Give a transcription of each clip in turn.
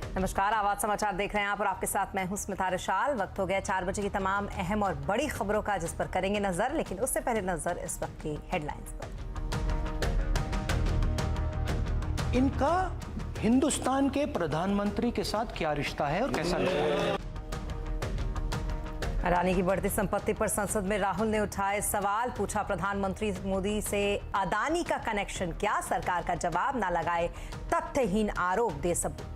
नमस्कार, आवाज समाचार देख रहे हैं आप और आपके साथ मैं हूं स्मिता रिशाल। वक्त हो गया 4 बजे की तमाम अहम और बड़ी खबरों का, जिस पर करेंगे नजर। लेकिन उससे पहले नजर इस वक्त की हेडलाइंस पर। इनका हिंदुस्तान के प्रधानमंत्री के साथ क्या रिश्ता है और कैसा रिश्ता है? अडानी की बढ़ती संपत्ति पर संसद में राहुल ने उठाए सवाल। पूछा प्रधानमंत्री मोदी से अडानी का कनेक्शन क्या? सरकार का जवाब ना लगाए तथ्यहीन आरोप, दे सबूत।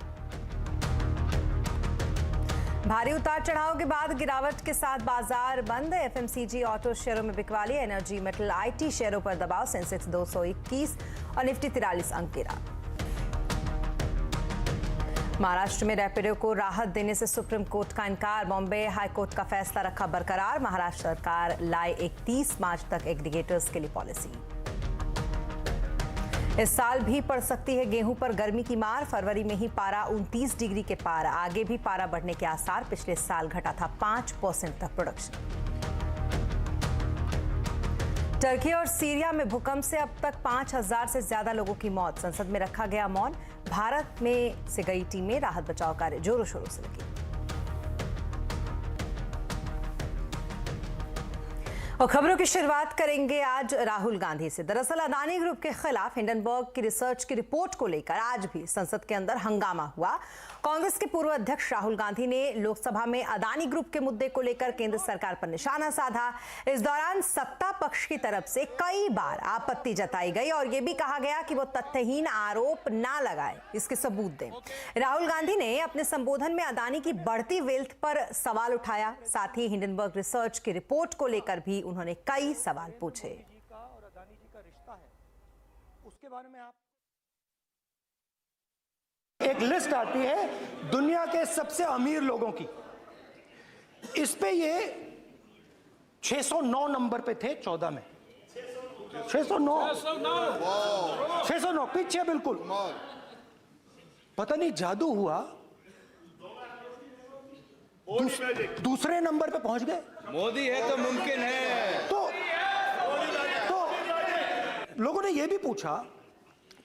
भारी उतार चढ़ाव के बाद गिरावट के साथ बाजार बंद। एफएमसीजी ऑटो शेयरों में बिकवाली, एनर्जी मेटल आईटी शेयरों पर दबाव। सेंसेक्स 221 और निफ्टी 43 अंक गिरा। महाराष्ट्र में रैपिडो को राहत देने से सुप्रीम कोर्ट का इनकार। बॉम्बे हाई कोर्ट का फैसला रखा बरकरार। महाराष्ट्र सरकार लाए 31 मार्च तक एग्रीगेटर्स के लिए पॉलिसी। इस साल भी पड़ सकती है गेहूं पर गर्मी की मार। फरवरी में ही पारा 29 डिग्री के पार। आगे भी पारा बढ़ने के आसार। पिछले साल घटा था 5% तक प्रोडक्शन। टर्की और सीरिया में भूकंप से अब तक 5000 से ज्यादा लोगों की मौत। संसद में रखा गया मौन। भारत में से गई टीमें राहत बचाव कार्य जोरों शोरों से लगी। और खबरों की शुरुआत करेंगे आज राहुल गांधी से। दरअसल अडानी ग्रुप के खिलाफ हिंडनबर्ग की रिसर्च की रिपोर्ट को लेकर आज भी संसद के अंदर हंगामा हुआ। कांग्रेस के पूर्व अध्यक्ष राहुल गांधी ने लोकसभा में अडानी ग्रुप के मुद्दे को लेकर केंद्र सरकार पर निशाना साधा। इस दौरान सत्ता पक्ष की तरफ से कई बार आपत्ति जताई गई और यह भी कहा गया कि वो तथ्यहीन आरोप ना लगाए, इसके सबूत दें। राहुल गांधी ने अपने संबोधन में अडानी की बढ़ती वेल्थ पर सवाल उठाया। साथ ही हिंडनबर्ग रिसर्च की रिपोर्ट को लेकर भी उन्होंने कई सवाल पूछे। और अडानी जी का रिश्ता है, उसके बारे में आप एक लिस्ट आती है दुनिया के सबसे अमीर लोगों की। इस पे ये 609 नंबर पे थे 14 में। 609 पीछे बिल्कुल। पता नहीं जादू हुआ, दूसरे नंबर पे पहुंच गए। मोदी है तो मुमकिन है। तो लोगों ने यह भी पूछा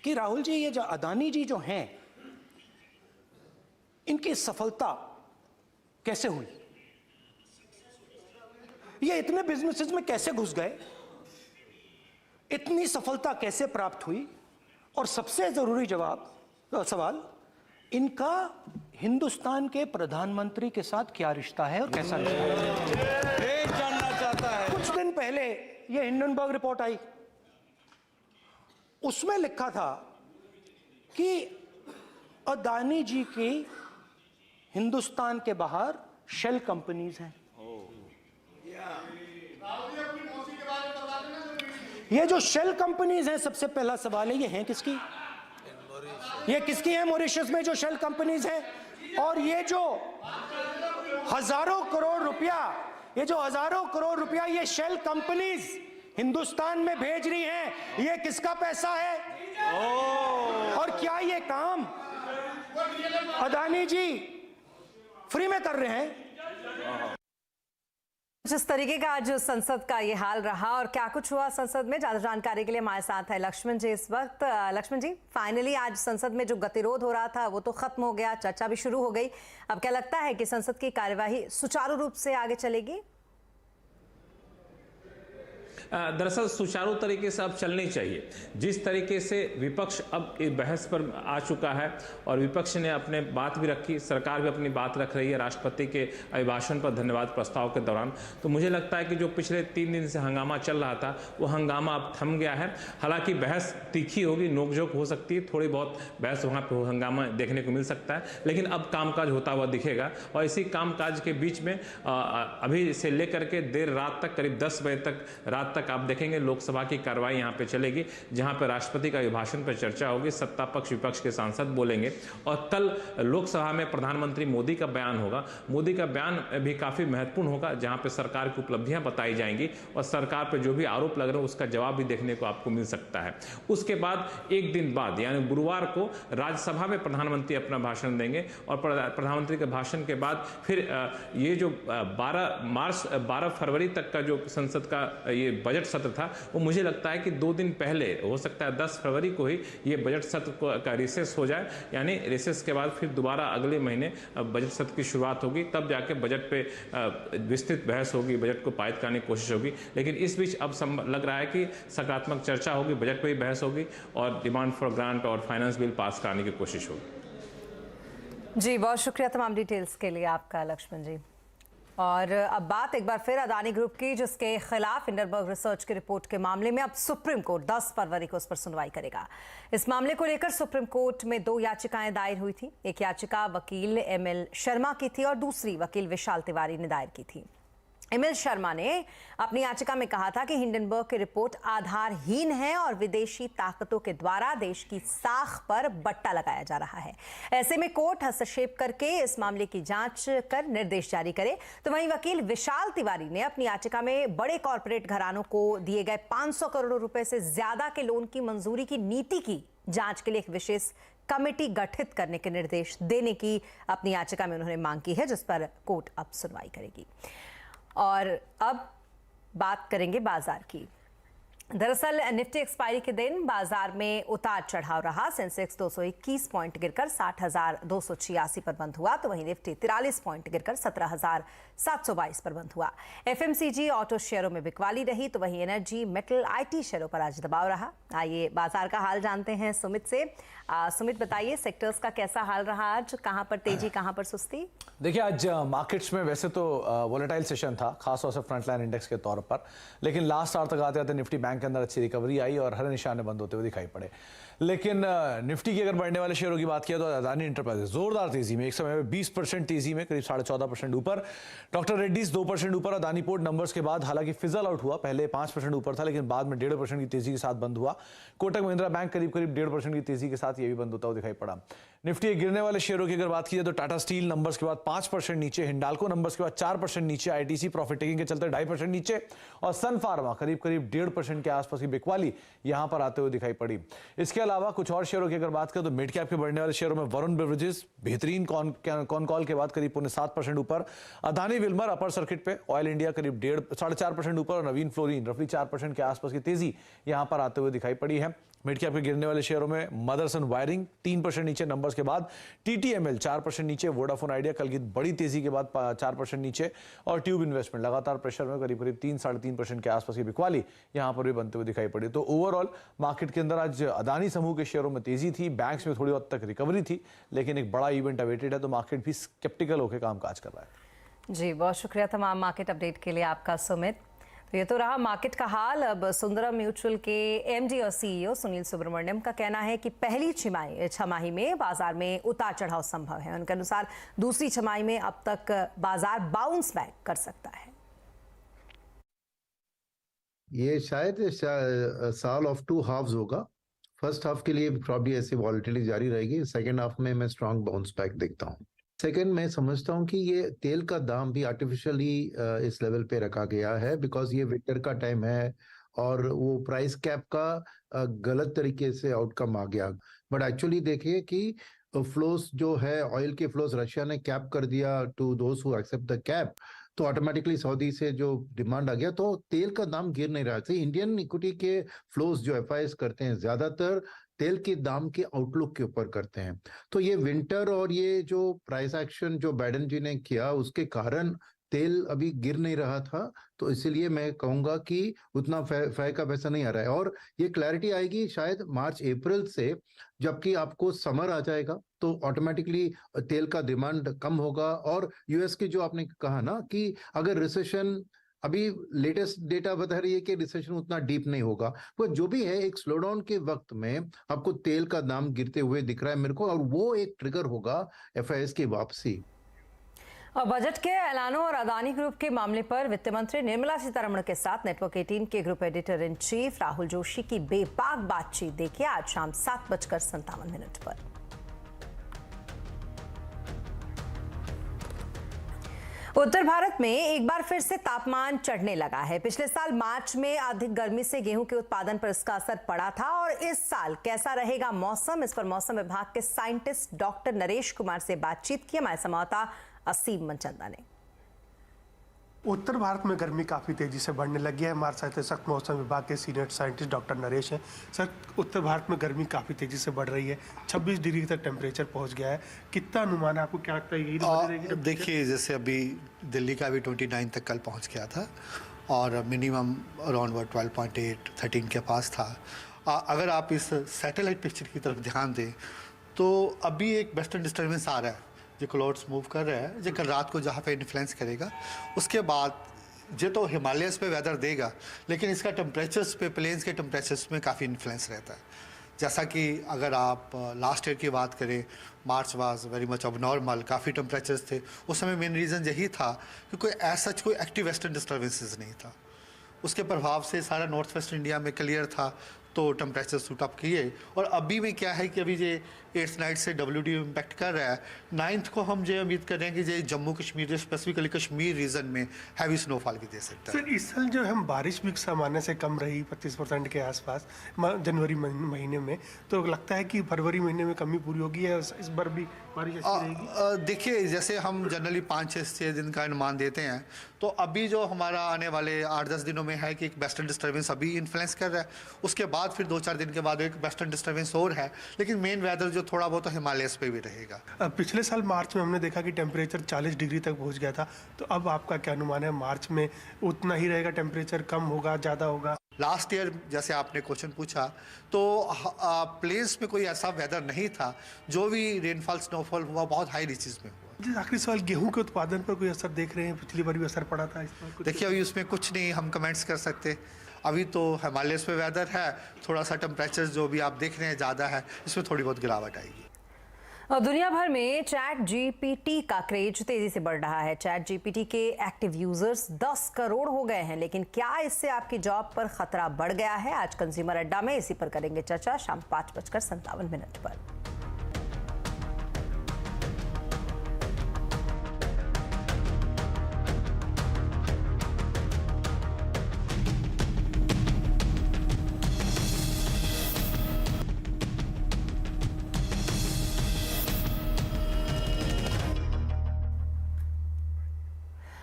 कि राहुल जी, ये जो अडानी जी जो हैं, इनकी सफलता कैसे हुई? ये इतने बिजनेसेस में कैसे घुस गए? इतनी सफलता कैसे प्राप्त हुई? और सबसे जरूरी सवाल, इनका हिंदुस्तान के प्रधानमंत्री के साथ क्या रिश्ता है और कैसा रिश्ता है? देश जानना चाहता है। कुछ दिन पहले ये हिंडनबर्ग रिपोर्ट आई, उसमें लिखा था कि अडानी जी की हिंदुस्तान के बाहर शेल कंपनीज हैं। ये जो शेल कंपनीज हैं, सबसे पहला सवाल है, ये हैं किसकी? ये किसकी है मॉरिशस में जो शेल कंपनीज हैं? और ये जो हजारों करोड़ रुपया ये शेल कंपनीज हिंदुस्तान में भेज रही हैं, ये किसका पैसा है? और क्या ये काम अडानी जी फ्री में कर रहे हैं? जिस तरीके का आज संसद का ये हाल रहा और क्या कुछ हुआ संसद में, ज्यादा जानकारी के लिए हमारे साथ है लक्ष्मण जी इस वक्त। लक्ष्मण जी, फाइनली आज संसद में जो गतिरोध हो रहा था वो तो खत्म हो गया, चर्चा भी शुरू हो गई। अब क्या लगता है कि संसद की कार्यवाही सुचारू रूप से आगे चलेगी? दरअसल सुचारू तरीके से अब चलनी चाहिए। जिस तरीके से विपक्ष अब इस बहस पर आ चुका है और विपक्ष ने अपने बात भी रखी, सरकार भी अपनी बात रख रही है राष्ट्रपति के अभिभाषण पर धन्यवाद प्रस्ताव के दौरान, तो मुझे लगता है कि जो पिछले 3 दिन से हंगामा चल रहा था वो हंगामा अब थम गया है। हालांकि बहस तीखी होगी, नोकझोंक हो सकती है, थोड़ी बहुत बहस वहाँ पर हंगामा देखने को मिल सकता है, लेकिन अब कामकाज होता हुआ दिखेगा। और इसी कामकाज के बीच में अभी से लेकर के देर रात तक, करीब 10 बजे तक रात तक आप देखेंगे लोकसभा की कार्रवाई यहां पे चलेगी, जहां पे राष्ट्रपति का अभिभाषण पर चर्चा होगी, सत्ता पक्ष विपक्ष के सांसद बोलेंगे और कल लोकसभा में प्रधानमंत्री मोदी का बयान होगा। मोदी का बयान भी काफी महत्वपूर्ण होगा, जहां पे सरकार की उपलब्धियां बताई जाएंगी और सरकार पर जो भी आरोप लग रहे हैं उसका जवाब भी देखने को आपको मिल सकता है। उसके बाद एक दिन बाद यानी गुरुवार को राज्यसभा में प्रधानमंत्री अपना भाषण देंगे और प्रधानमंत्री के भाषण के बाद फिर ये जो 12 फरवरी तक का जो संसद का ये बजट सत्र था वो मुझे लगता है कि 2 दिन पहले, हो सकता है 10 फरवरी को ही ये बजट सत्र का रिसेस हो जाए, यानी रिसेस के बाद फिर दोबारा अगले महीने बजट सत्र की शुरुआत होगी, तब जाके बजट पे विस्तृत बहस होगी, बजट को पारित करने की कोशिश होगी। लेकिन इस बीच अब लग रहा है कि सकारात्मक चर्चा होगी, बजट पे भी बहस होगी और डिमांड फॉर ग्रांट और फाइनेंस बिल पास कराने की कोशिश होगी। जी, बहुत शुक्रिया तमाम डिटेल्स के लिए आपका लक्ष्मण जी। और अब बात एक बार फिर अदानी ग्रुप की, जिसके खिलाफ हिंडनबर्ग रिसर्च की रिपोर्ट के मामले में अब सुप्रीम कोर्ट 10 फरवरी को उस पर सुनवाई करेगा। इस मामले को लेकर सुप्रीम कोर्ट में 2 याचिकाएं दायर हुई थी। एक याचिका वकील ML शर्मा की थी और दूसरी वकील विशाल तिवारी ने दायर की थी। ML शर्मा ने अपनी याचिका में कहा था कि हिंडनबर्ग की रिपोर्ट आधारहीन है और विदेशी ताकतों के द्वारा देश की साख पर बट्टा लगाया जा रहा है। ऐसे में कोर्ट हस्तक्षेप करके इस मामले की जांच कर निर्देश जारी करे। तो वहीं वकील विशाल तिवारी ने अपनी याचिका में बड़े कॉर्पोरेट घरानों को दिए गए 500 करोड़ रुपए से ज्यादा के लोन की मंजूरी की नीति की जांच के लिए एक विशेष कमेटी गठित करने के निर्देश देने की अपनी याचिका में उन्होंने मांग की है, जिस पर कोर्ट अब सुनवाई करेगी। और अब बात करेंगे बाजार की। दरअसल निफ्टी एक्सपायरी के दिन बाजार में उतार चढ़ाव रहा। सेंसेक्स 221 पॉइंट गिरकर 60,286 पर बंद हुआ, तो वहीं निफ्टी 43 पॉइंट गिरकर 17,722 पर बंद हुआ। FMCG ऑटो शेयरों में बिकवाली रही, तो वहीं एनर्जी, मेटल, IT शेयरों पर आज दबाव रहा। आइए बाजार का हाल जानते हैं सुमित से। सुमित, बताइए सेक्टर्स का कैसा हाल रहा आज, कहां पर तेजी, कहां पर सुस्ती? देखिए, आज मार्केट्स में वैसे तो वोलेटाइल सेशन था, खासतौर से फ्रंटलाइन इंडेक्स के तौर पर, लेकिन लास्ट आवर तक आते आते निफ्टी बैंक के अंदर अच्छी रिकवरी आई और हरे निशाने बंद होते हुए दिखाई पड़े। लेकिन निफ्टी की अगर बढ़ने वाले शेयरों की बात किया तो अदानी एंटरप्राइजेज जोरदार तेजी में, एक समय में 20% तेजी में, करीब 14.5% ऊपर। डॉक्टर रेड्डीज 2% ऊपर। अदानी पोर्ट नंबर्स के बाद हालांकि फिजल आउट हुआ, पहले 5% ऊपर था लेकिन बाद में 1.5% की तेजी के साथ बंद हुआ। कोटक महिंद्रा बैंक करीब 1.5% की तेजी के साथ ये भी बंद होता हुआ दिखाई पड़ा। निफ्टी गिरने वाले शेयरों की अगर बात की जाए तो टाटा स्टील नंबर्स के बाद 5% नीचे, हिंडाल्को नंबर्स के बाद 4% नीचे, ITC प्रॉफिट टेकिंग के चलते 2.5% नीचे और सन फार्मा करीब 1.5% के आसपास की बिकवाली यहां पर आते हुए दिखाई पड़ी। इसके अलावा कुछ और शेयरों की अगर बात करें तो मिड कैप के बढ़ने वाले शेयरों में वरुण बेवरेजेस बेहतरीन कॉन कॉल के बाद करीब 7% ऊपर। अदानी विल्मर अपर सर्किट पे, ऑयल इंडिया करीब 4.5% ऊपर और नवीन फ्लोरीन रफली 4% के आसपास की तेजी यहां पर आते हुए दिखाई पड़ी है। मिड कैप के गिरने वाले शेयरों में मदरसन वायरिंग 3% नीचे नंबर्स के बाद, TTML 4% नीचे, वोडाफोन आइडिया कल की बड़ी तेजी के बाद 4% नीचे और ट्यूब इन्वेस्टमेंट लगातार प्रेशर में करीब 3-3.5% के आसपास की बिकवाली यहां पर भी बनते हुए दिखाई पड़ी। तो ओवरऑल मार्केट के अंदर आज अदानी समूह के शेयरों में तेजी थी, बैंक्स में थोड़ी हद तक रिकवरी थी, लेकिन एक बड़ा इवेंट अवेटेड है तो मार्केट भी स्केप्टिकल होकर कामकाज कर रहा है। जी, बहुत शुक्रिया तमाम मार्केट अपडेट के लिए आपका सुमित। तो ये तो रहा मार्केट का हाल। अब सुंदरम म्यूचुअल के MD और CEO सुनील सुब्रमण्यम का कहना है कि पहली छमाही में बाजार में उतार चढ़ाव संभव है। उनके अनुसार दूसरी छमाही में अब तक बाजार बाउंस बैक कर सकता है। ये शायद साल ऑफ 2 हाफ्स होगा। फर्स्ट हाफ के लिए प्रॉब्ली ऐसी वॉलेटिलिटी जारी रहेगी, सेकेंड हाफ में मैं स्ट्रॉन्ग बाउंस बैक देखता हूँ। सेकेंड, मैं समझता हूँ कि ये तेल का दाम भी आर्टिफिशियली इस लेवल पे रखा गया है बिकॉज ये विंटर का टाइम है और वो प्राइस कैप का गलत तरीके से आउटकम आ गया। बट एक्चुअली देखिए कि फ्लोस जो है, ऑयल के फ्लोस रशिया ने कैप कर दिया to those who accept the cap, तो ऑटोमेटिकली सऊदी से जो डिमांड आ गया तो तेल का दाम गिर नहीं रहा था। इंडियन इक्विटी के फ्लोस जो FIs करते हैं ज्यादातर तेल के दाम के आउटलुक के ऊपर करते हैं। तो ये विंटर और ये जो प्राइस एक्शन जो बाइडेन जी ने किया उसके कारण तेल अभी गिर नहीं रहा था, तो इसीलिए मैं कहूंगा कि उतना फै का पैसा नहीं आ रहा है और ये क्लैरिटी आएगी शायद मार्च अप्रैल से, जबकि आपको समर आ जाएगा तो ऑटोमेटिकली तेल का डिमांड कम होगा। और यूएस की जो आपने कहा ना कि अगर रिसेशन, अभी लेटेस्ट डेटा बता रही है कि रिसेशन उतना डीप नहीं होगा, वो जो भी है एक स्लोडाउन के वक्त में आपको तेल का दाम गिरते हुए दिख रहा है मेरे को, और वो एक ट्रिगर होगा FIs की वापसी। और बजट के ऐलानों और अदानी ग्रुप के मामले पर वित्त मंत्री निर्मला सीतारमण के साथ नेटवर्क 18 के group editor in chief Rahul Joshi की बेबाक बातचीत देखिए आज शाम 7:57 पर। उत्तर भारत में एक बार फिर से तापमान चढ़ने लगा है। पिछले साल मार्च में अधिक गर्मी से गेहूं के उत्पादन पर इसका असर पड़ा था और इस साल कैसा रहेगा मौसम, इस पर मौसम विभाग के साइंटिस्ट डॉक्टर नरेश कुमार से बातचीत की हमारे संवाददाता असीम मनचंदा ने। उत्तर भारत में गर्मी काफ़ी तेज़ी से बढ़ने लगी है। हमारे साथ सख्त मौसम विभाग के सीनियर साइंटिस्ट डॉक्टर नरेश हैं। सर, उत्तर भारत में गर्मी काफ़ी तेज़ी से बढ़ रही है, 26 डिग्री तक टेम्परेचर पहुंच गया है। कितना अनुमान है आपको, क्या लगता है यही रहेगी? देखिए, जैसे अभी दिल्ली का भी 29 तक कल पहुंच गया था और मिनिमम अराउंड 12.8 13 के पास था। अगर आप इस सैटेलाइट पिक्चर की तरफ ध्यान दें तो अभी एक वेस्टर्न डिस्टर्बेंस आ रहा है जो क्लाउड्स मूव कर रहा है, जो कल रात को जहाँ पे इन्फ्लुएंस करेगा, उसके बाद जो तो हिमालयस पे वेदर देगा, लेकिन इसका टेम्परेचर्स पे प्लेन्स के टेम्परेचर्स में काफ़ी इन्फ्लुएंस रहता है। जैसा कि अगर आप लास्ट ईयर की बात करें, मार्च वाज वेरी मच अब नॉर्मल, काफ़ी टेम्परेचर्स थे उस समय। मेन रीज़न यही था कि कोई ऐसा कोई एक्टिव वेस्टर्न डिस्टर्बेंसेस नहीं था। उसके प्रभाव से सारा नॉर्थ वेस्ट इंडिया में क्लियर था, तो टेम्परेचर सूट अप किए। और अभी में क्या है कि अभी ये 8th नाइट से WD इम्पैक्ट कर रहा है। 9th को हम जो उम्मीद कर रहे हैं कि ये जम्मू कश्मीर, स्पेसिफिकली कश्मीर रीजन में हैवी स्नोफॉल भी दे सकता है। सर, इस साल जो हम बारिश भी सामान्य से कम रही 25% के आसपास जनवरी महीने में, तो लगता है कि फरवरी महीने में कमी पूरी होगी है, इस बार भी बारिश अच्छी रहेगी? देखिए, जैसे हम जनरली 5-6 दिन का अनुमान देते हैं, तो अभी जो हमारा आने वाले 8-10 दिनों में है कि एक वेस्टर्न डिस्टर्बेंस अभी इन्फ्लुएंस कर रहा है, उसके बाद फिर 2-4 दिन के बाद एक वेस्टर्न डिस्टर्बेंस और है, लेकिन मेन वेदर जो थोड़ा बहुत तो हिमालयस पे भी रहेगा। पिछले साल मार्च में हमने देखा कि टेम्परेचर 40 डिग्री तक पहुंच गया था, तो अब आपका क्या अनुमान है? मार्च में उतना ही रहेगा टेम्परेचर, कम होगा, ज़्यादा होगा? लास्ट ईयर जैसे आपने क्वेश्चन पूछा, तो प्लेन्स में कोई ऐसा वेदर नहीं था। जो भी रेनफॉल स्नोफॉल हुआ बहुत हाई रीचेस में हुआ। जी, आखिरी सवाल, गेहूं के उत्पादन पर कोई असर देख रहे हैं? पिछली बार भी असर पड़ा था, इस बार कुछ? देखिए, अभी उसमें कुछ नहीं हम कमेंट्स कर सकते। अभी तो हिमालयस पे वेदर है, थोड़ा सा टेम्परेचर जो भी आप देख रहे हैं ज़्यादा है, इसमें थोड़ी बहुत गिरावट आएगी। और दुनिया भर में चैट जीपीटी का क्रेज तेजी से बढ़ रहा है। चैट जीपीटी के एक्टिव यूजर्स 10 करोड़ हो गए हैं, लेकिन क्या इससे आपकी जॉब पर खतरा बढ़ गया है? आज कंज्यूमर अड्डा में इसी पर करेंगे चर्चा, शाम 5:57 पर।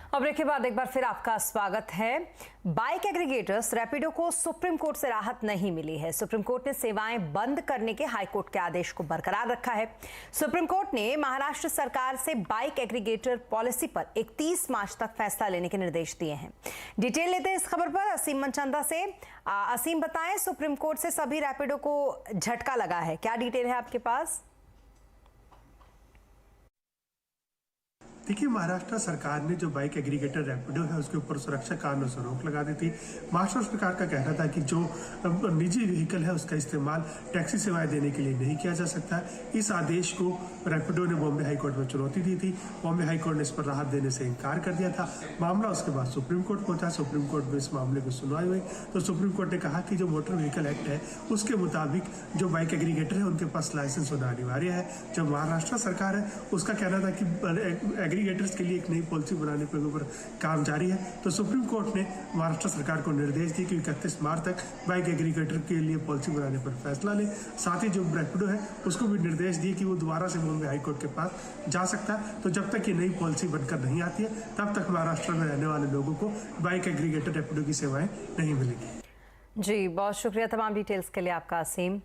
अब ब्रेक के बाद एक बार फिर आपका स्वागत है। बाइक एग्रीगेटर्स रैपिडो को सुप्रीम कोर्ट से राहत नहीं मिली है। सुप्रीम कोर्ट ने सेवाएं बंद करने के हाईकोर्ट के आदेश को बरकरार रखा है। सुप्रीम कोर्ट ने महाराष्ट्र सरकार से बाइक एग्रीगेटर पॉलिसी पर 31 मार्च तक फैसला लेने के निर्देश दिए हैं। डिटेल लेते हैं इस खबर पर असीम मनचंदा से। असीम, बताएं, सुप्रीम कोर्ट से सभी रैपिडो को झटका लगा है, क्या डिटेल है आपके पास? देखिए, महाराष्ट्र सरकार ने जो बाइक एग्रीगेटर रैपिडो है उसके ऊपर सुरक्षा कारणों से रोक लगा दी थी। महाराष्ट्र सरकार का कहना था कि जो निजी व्हीकल है उसका इस्तेमाल टैक्सी सेवाएं देने के लिए नहीं किया जा सकता। इस आदेश को रैपिडो ने बॉम्बे हाईकोर्ट में चुनौती दी थी। बॉम्बे हाईकोर्ट ने इस पर राहत देने से इनकार कर दिया था। मामला उसके बाद सुप्रीम कोर्ट पहुंचा। सुप्रीम कोर्ट में इस मामले की सुनवाई हुई तो सुप्रीम कोर्ट ने कहा कि जो मोटर व्हीकल एक्ट है उसके मुताबिक जो बाइक एग्रीगेटर है उनके पास लाइसेंस होना अनिवार्य है। जो महाराष्ट्र सरकार है उसका कहना था कि एग्रीगेटर्स के लिए एक नई पॉलिसी बनाने के ऊपर काम जारी है। तो सुप्रीम कोर्ट ने महाराष्ट्र सरकार को निर्देश दिए कि 31 मार्च तक बाइक एग्रीगेटर के लिए पॉलिसी बनाने पर फैसला ले। साथ ही जो रैपिडो है उसको भी निर्देश दिए कि वो दोबारा से बॉम्बे हाईकोर्ट के पास जा सकता है। तो जब तक ये नई पॉलिसी बनकर नहीं आती है तब तक महाराष्ट्र में रहने वाले लोगों को बाइक एग्रीगेटर रैपिडो की सेवाएं नहीं मिलेगी। जी, बहुत शुक्रिया तमाम डिटेल्स के लिए आपका असीम।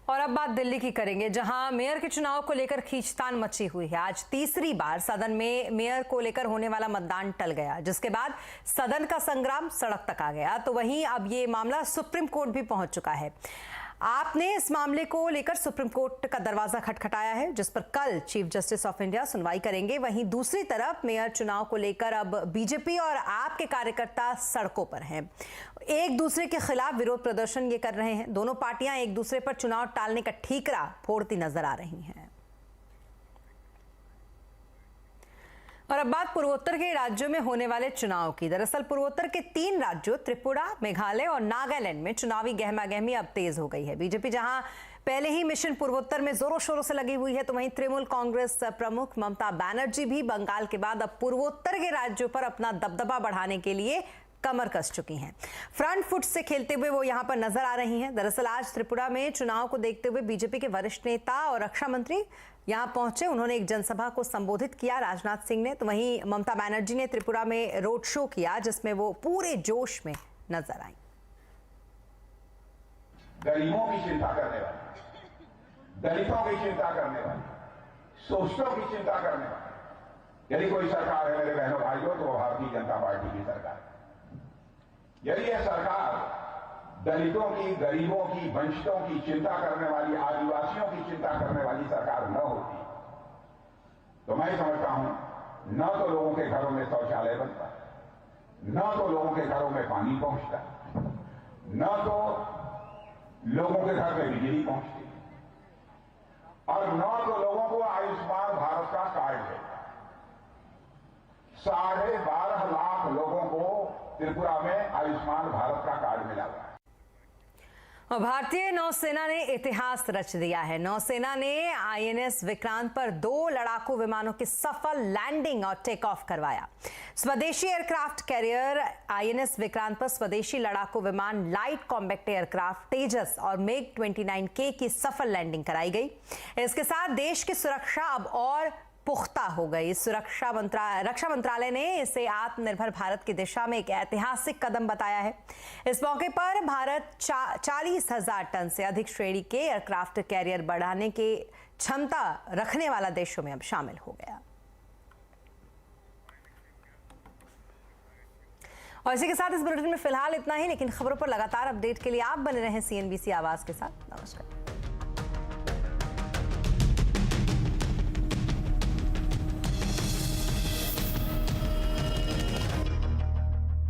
और अब बात दिल्ली की करेंगे, जहां मेयर के चुनाव को लेकर खींचतान मची हुई है। आज तीसरी बार सदन में मेयर को लेकर होने वाला मतदान टल गया, जिसके बाद सदन का संग्राम सड़क तक आ गया। तो वहीं अब ये मामला सुप्रीम कोर्ट भी पहुंच चुका है। आपने इस मामले को लेकर सुप्रीम कोर्ट का दरवाजा खटखटाया है, जिस पर कल चीफ जस्टिस ऑफ इंडिया सुनवाई करेंगे। वहीं दूसरी तरफ मेयर चुनाव को लेकर अब बीजेपी और आप के कार्यकर्ता सड़कों पर हैं, एक दूसरे के खिलाफ विरोध प्रदर्शन ये कर रहे हैं। दोनों पार्टियां एक दूसरे पर चुनाव टालने का ठीकरा फोड़ती नजर आ रही हैं। और अब बात पूर्वोत्तर के राज्यों में होने वाले चुनाव की। दरअसल पूर्वोत्तर के 3 राज्यों त्रिपुरा, मेघालय और नागालैंड में चुनावी गहमागहमी अब तेज हो गई है। बीजेपी जहां पहले ही मिशन पूर्वोत्तर में जोरों शोरों से लगी हुई है, तो वहीं तृणमूल कांग्रेस प्रमुख ममता बनर्जी भी बंगाल के बाद अब पूर्वोत्तर के राज्यों पर अपना दबदबा बढ़ाने के लिए कमर कस चुकी हैं। फ्रंट फुट से खेलते हुए वो यहां पर नजर आ रही हैं। दरअसल आज त्रिपुरा में चुनाव को देखते हुए बीजेपी के वरिष्ठ नेता और रक्षा मंत्री यहां पहुंचे। उन्होंने एक जनसभा को संबोधित किया राजनाथ सिंह ने, तो वहीं ममता बनर्जी ने त्रिपुरा में रोड शो किया जिसमें वो पूरे जोश में नजर आई। गरीबों की चिंता करने वाली, दलितों की चिंता करने वाली, शोषितों की चिंता करने वाली यदि कोई सरकार है मेरे बहनों भाइयों तो भारतीय जनता पार्टी की सरकार है। यदि यह सरकार दलितों की, गरीबों की, वंचितों की चिंता करने वाली, आदिवासियों की चिंता करने वाली सरकार न होती तो मैं समझता हूं न तो लोगों के घरों में शौचालय बनता, न तो लोगों के घरों में पानी पहुंचता, न तो लोगों के घर में बिजली पहुंचती और न तो लोगों को आयुष्मान भारत का कार्ड है। 12.5 लाख लोगों को त्रिपुरा में आयुष्मान भारत का कार्ड मिला हुआ है। और भारतीय नौसेना ने इतिहास रच दिया है। नौसेना ने आईएनएस विक्रांत पर 2 लड़ाकू विमानों की सफल लैंडिंग और टेक ऑफ करवाया। स्वदेशी एयरक्राफ्ट कैरियर आईएनएस विक्रांत पर स्वदेशी लड़ाकू विमान लाइट कॉम्बैक्ट एयरक्राफ्ट तेजस और मेग 29K की सफल लैंडिंग कराई गई। इसके साथ देश की सुरक्षा अब और पुख्ता हो गई। रक्षा मंत्रालय ने इसे आत्मनिर्भर भारत की दिशा में एक ऐतिहासिक कदम बताया है। इस मौके पर भारत 40,000 टन से अधिक श्रेणी के एयरक्राफ्ट कैरियर बढ़ाने की क्षमता रखने वाला देशों में अब शामिल हो गया। और इसी के साथ इस बुलेटिन में फिलहाल इतना ही, लेकिन खबरों पर लगातार अपडेट के लिए आप बने रहें CNBC आवाज के साथ। नमस्कार।